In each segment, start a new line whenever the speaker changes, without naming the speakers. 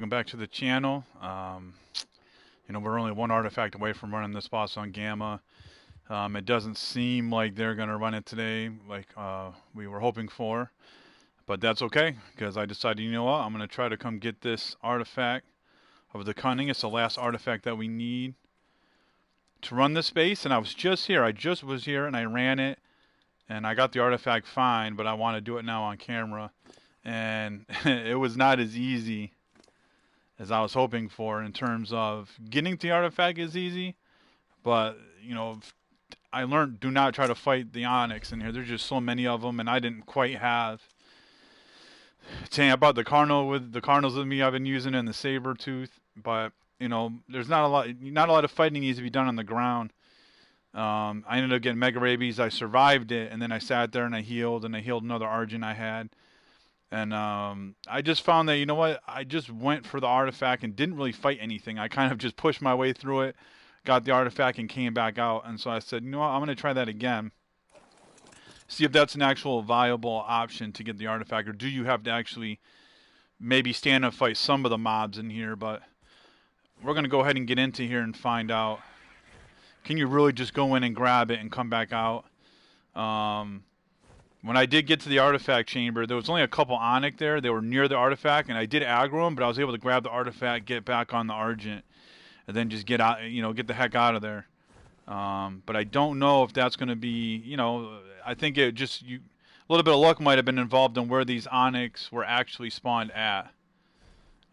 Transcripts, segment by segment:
Welcome back to the channel. We're only one artifact away from running this boss on Gamma. It doesn't seem like they're going to run it today like we were hoping for. But that's okay, because I decided, you know what, I'm going to try to come get this artifact of the Cunning. It's the last artifact that we need to run this base. And I was just here. I just was here and I ran it. And I got the artifact fine, but I want to do it now on camera. And it was not as easy as I was hoping for in terms of getting the artifact is easy, but I learned do not try to fight the Onyx in here. There's just so many of them, and I didn't quite have. Saying about the Cardinals with me, I've been using it and the Saber Tooth, but there's not a lot of fighting needs to be done on the ground. I ended up getting Mega Rabies. I survived it, and then I sat there and I healed another Argent I had. And I just found that, you know what, I just went for the artifact and didn't really fight anything. I kind of just pushed my way through it, got the artifact, and came back out. And so I said, you know what, I'm going to try that again. See if that's an actual viable option to get the artifact, or do you have to actually maybe stand and fight some of the mobs in here. But we're going to go ahead and get into here and find out. Can you really just go in and grab it and come back out? When I did get to the artifact chamber, there was only a couple Onyx there. They were near the artifact, and I did aggro them, but I was able to grab the artifact, get back on the Argent, and then just get out, get the heck out of there. But I don't know if that's going to be, I think a little bit of luck might have been involved in where these Onyx were actually spawned at.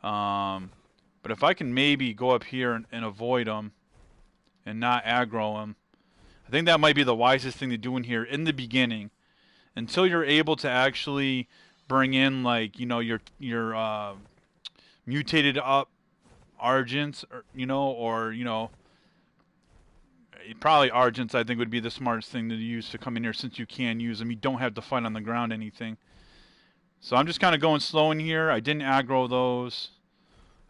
But if I can maybe go up here and avoid them and not aggro them, I think that might be the wisest thing to do in here in the beginning. Until you're able to actually bring in, like, your mutated up Argents, or probably Argents, I think, would be the smartest thing to use to come in here, since you can use them. You don't have to fight on the ground anything. So I'm just kind of going slow in here. I didn't aggro those,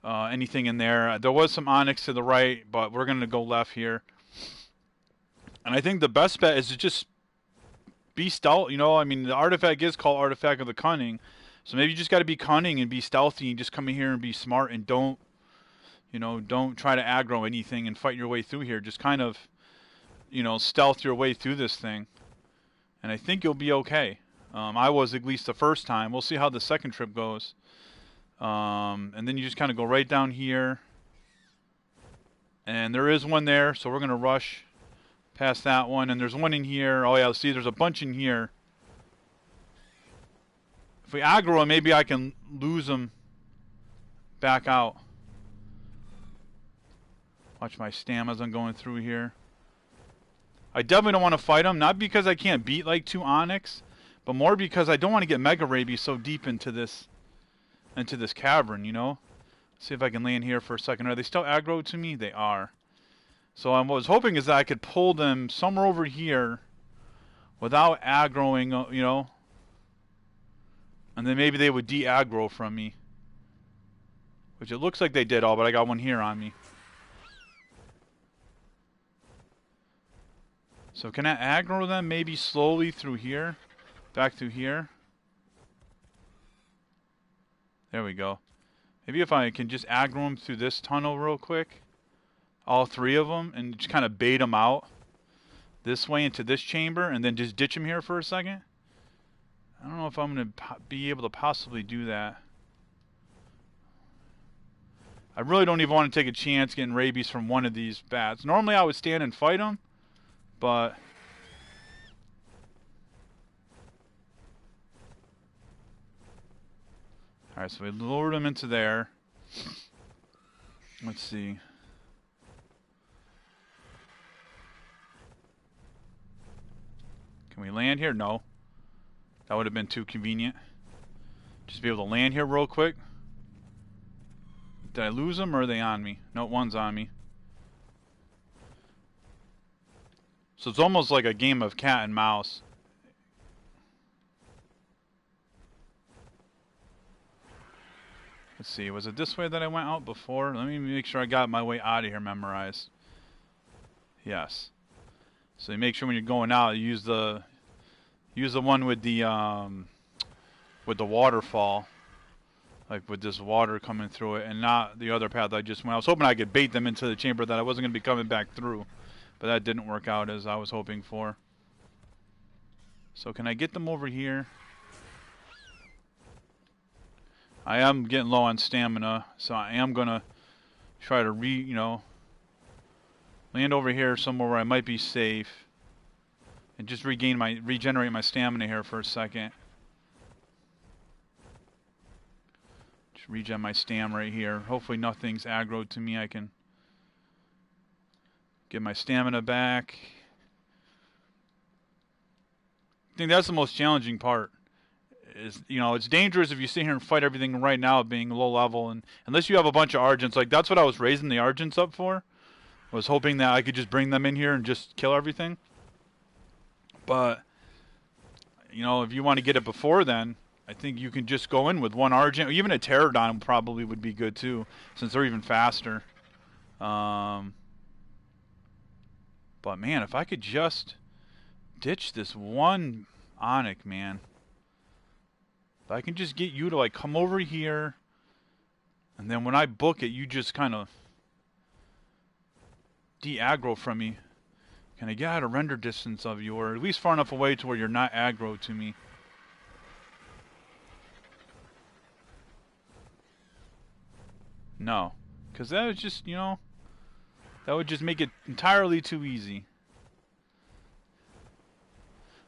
anything in there. There was some Onyx to the right, but we're going to go left here. And I think the best bet is to just be stealth. I mean, the artifact is called Artifact of the Cunning, so maybe you just got to be cunning and be stealthy and just come in here and be smart, and don't try to aggro anything and fight your way through here. Just kind of, stealth your way through this thing, and I think you'll be okay. I was, at least the first time. We'll see how the second trip goes. And then you just kind of go right down here, and there is one there, so we're gonna rush past that one, and there's one in here. Oh yeah, see, there's a bunch in here. If we aggro him, maybe I can lose him back out. Watch my stam as I'm going through here. I definitely don't want to fight him, not because I can't beat like 2 Onyx, but more because I don't want to get Mega Rabies so deep into this cavern, See if I can land here for a second. Are they still aggro to me? They are. So what I was hoping is that I could pull them somewhere over here without aggroing, and then maybe they would de-aggro from me. Which it looks like they did all, but I got one here on me. So can I aggro them maybe slowly through here? Back through here? There we go. Maybe if I can just aggro them through this tunnel real quick. All 3 of them, and just kind of bait them out this way into this chamber, and then just ditch them here for a second. I don't know if I'm going to be able to possibly do that. I really don't even want to take a chance getting rabies from one of these bats. Normally I would stand and fight them, but alright, so we lured them into there. Let's see. Can we land here? No. That would have been too convenient. Just be able to land here real quick. Did I lose them, or are they on me? No, one's on me. So it's almost like a game of cat and mouse. Let's see, was it this way that I went out before? Let me make sure I got my way out of here memorized. Yes. So you make sure when you're going out, you use the one with the waterfall. like with this water coming through it, and not the other path I just went. I was hoping I could bait them into the chamber that I wasn't going to be coming back through, but that didn't work out as I was hoping for. So can I get them over here? I am getting low on stamina, so I am going to try to land over here somewhere where I might be safe and just regenerate my stamina here for a second. Just regen my stam right here. Hopefully nothing's aggroed to me. I can get my stamina back. I think that's the most challenging part. Is, it's dangerous if you sit here and fight everything right now being low level, and unless you have a bunch of Argents, like that's what I was raising the Argents up for. I was hoping that I could just bring them in here and just kill everything. But if you want to get it before then, I think you can just go in with one Argent. Even a Pterodon probably would be good too, since they're even faster. But man, if I could just ditch this one Onyx, man. If I can just get you to like come over here, and then when I book it, you just kind of de-aggro from me. Can I get out of render distance of you, or at least far enough away to where you're not aggro to me? No, because that would just, that would just make it entirely too easy.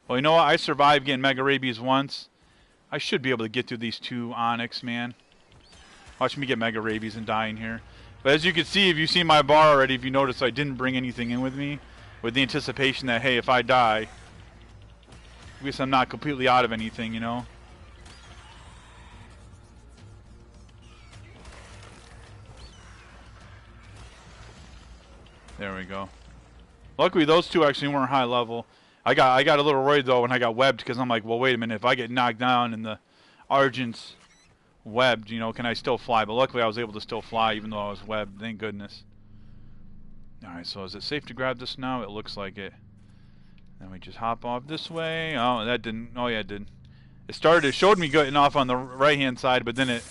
Well, you know what? I survived getting Mega Rabies once. I should be able to get through these two Onyx, man. Watch me get Mega Rabies and die in here. But as you can see, if you've seen my bar already, if you notice, I didn't bring anything in with me, with the anticipation that, hey, if I die, at least I'm not completely out of anything, There we go. Luckily, those two actually weren't high level. I got a little worried though when I got webbed, because I'm like, well, wait a minute, if I get knocked down and the Argent's webbed, can I still fly? But luckily, I was able to still fly even though I was webbed. Thank goodness. All right, so is it safe to grab this now? It looks like it. Then we just hop off this way. Oh, that didn't. Oh yeah, it did. It showed me getting off on the right-hand side, but then it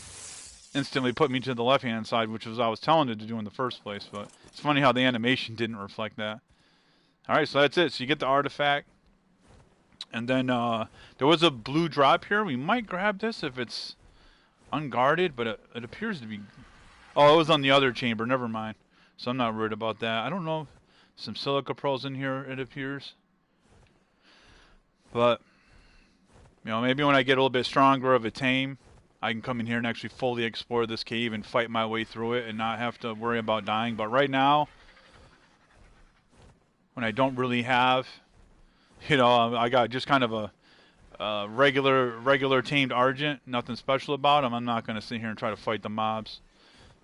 instantly put me to the left-hand side, which was I was telling it to do in the first place. But it's funny how the animation didn't reflect that. Alright, so that's it. So you get the artifact. And then there was a blue drop here. We might grab this if it's unguarded, but it appears to be... Oh, it was on the other chamber. Never mind. So I'm not worried about that. I don't know. Some silica pearls in here, it appears. But, maybe when I get a little bit stronger of a tame, I can come in here and actually fully explore this cave and fight my way through it and not have to worry about dying. But right now, when I don't really have, I got just kind of a regular tamed Argent, nothing special about him. I'm not going to sit here and try to fight the mobs.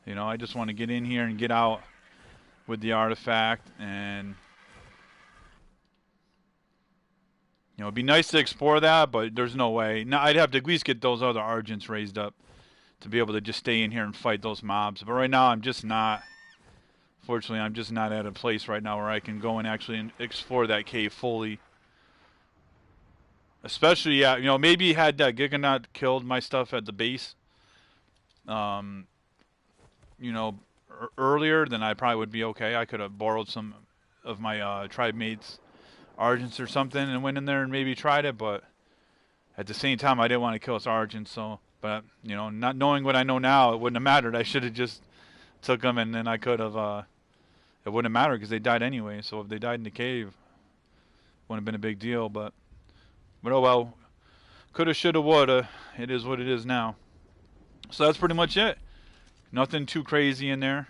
I just want to get in here and get out with the artifact, and it'd be nice to explore that, but there's no way. Now I'd have to at least get those other Argents raised up to be able to just stay in here and fight those mobs. But right now I'm just not. Fortunately, I'm just not at a place right now where I can go and actually explore that cave fully. Especially, yeah, maybe had that Giganot killed my stuff at the base, earlier, then I probably would be okay. I could have borrowed some of my tribe mates' Argents or something and went in there and maybe tried it, but at the same time, I didn't want to kill us Argents, so, but, not knowing what I know now, it wouldn't have mattered. I should have just took them, and then I could have, it wouldn't matter because they died anyway. So if they died in the cave, wouldn't have been a big deal. But oh well. Coulda, shoulda, woulda. It is what it is now. So that's pretty much it. Nothing too crazy in there.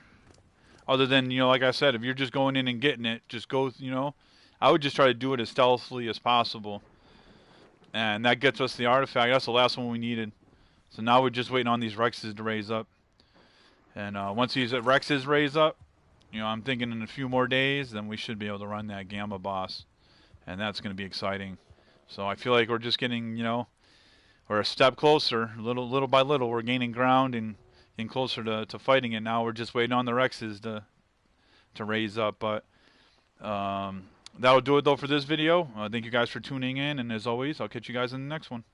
Other than, like I said, if you're just going in and getting it, just go, I would just try to do it as stealthily as possible. And that gets us the artifact. That's the last one we needed. So now we're just waiting on these Rexes to raise up. And once these Rexes raise up, I'm thinking in a few more days, then we should be able to run that Gamma boss. And that's going to be exciting. So I feel like we're just getting, we're a step closer. Little by little, we're gaining ground and getting closer to fighting it. Now we're just waiting on the Rexes to raise up. But that'll do it, though, for this video. Thank you guys for tuning in. And as always, I'll catch you guys in the next one.